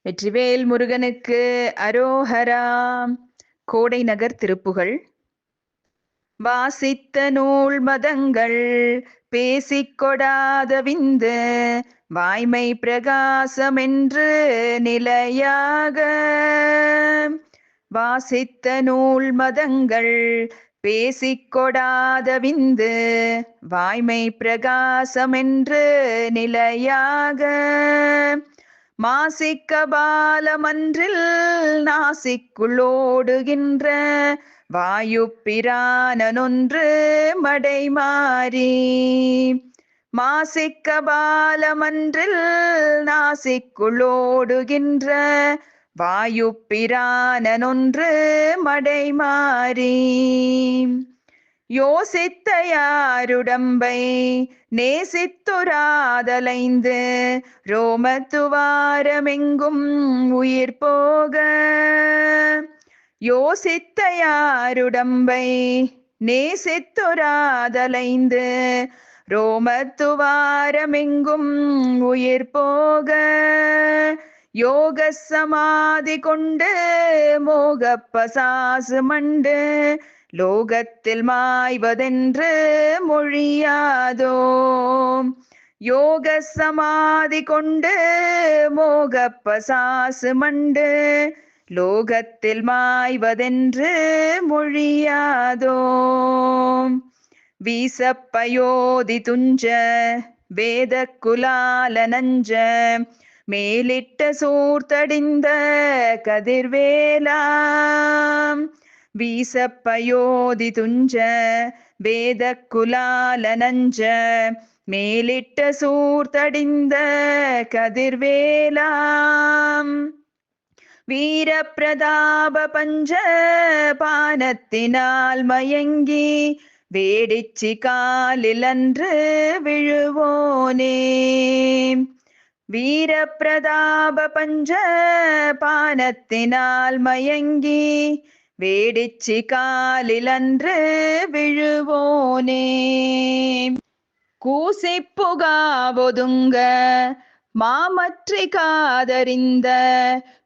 வெற்றிவேல் முருகனுக்கு அரோஹரா. கோடை நகர் திருப்புகழ். வாசித்த நூல் மதங்கள் பேசிக்கொடாத விந்து வாய்மை பிரகாசமென்று நிலையாக. வாசித்த நூல் மதங்கள் பேசிக்கொடாத விந்து வாய்மை பிரகாசமென்று நிலையாக. மாசிக்க பாலமன்றில் நாசிக்குள்ளோடுகின்ற வாயு பிரானொன்று மடைமாறி. மாசிக்க பாலமன்றில் நாசிக்குள்ளோடுகின்ற வாயு பிரானொன்று மடைமாறி. யோசித்த யாருடம்பை நேசித்துராதலைந்து ரோமத்துவாரமெங்கும் உயிர் போக. யோசித்த யாருடம்பை நேசித்துராதலைந்து ரோமத்துவாரமெங்கும் உயிர் போக. யோக சமாதி கொண்டு மோகப்பசாசு மண்டு லோகத்தில் மாய்வதென்று மொழியாதோ. யோக சமாதி கொண்டு மோகப்பசாசு மண்டு லோகத்தில் மாய்வதென்று மொழியாதோ. வீசப்பயோதி துஞ்ச வேத குலால நஞ்ச மேலிட்ட சூர்த்தடிந்த கதிர்வேலாம். வீசப்பயோதி துஞ்ச வேத குலால நஞ்ச மேலிட்ட சூர்த்தடிந்த கதிர்வேலாம். வீரப்பிரதாப பஞ்ச பானத்தினால் மயங்கி வேடிச்சி காலில் அன்று விழுவோனே. வீரப்பிரதாப பஞ்ச பானத்தினால் மயங்கி வேடிச்சி காலில் அன்று விழுவோனே. கூசிப்புகாவொதுங்க மாமற்றி காதறிந்த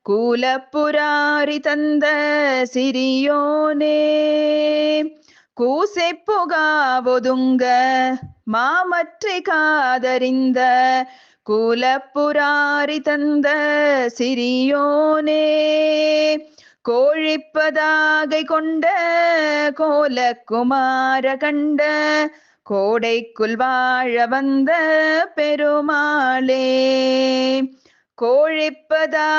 கூலப்புராரி தந்த சிறியோனே. கூசிப்புகாவொதுங்க மாமற்றி காதறிந்த கூலப்புராரி தந்த சிறியோனே. கோழிப்பதாகை கொண்ட கோலக்குமார கண்ட கோடைக்குள் வாழ வந்த பெருமாளே. கோழிப்பதா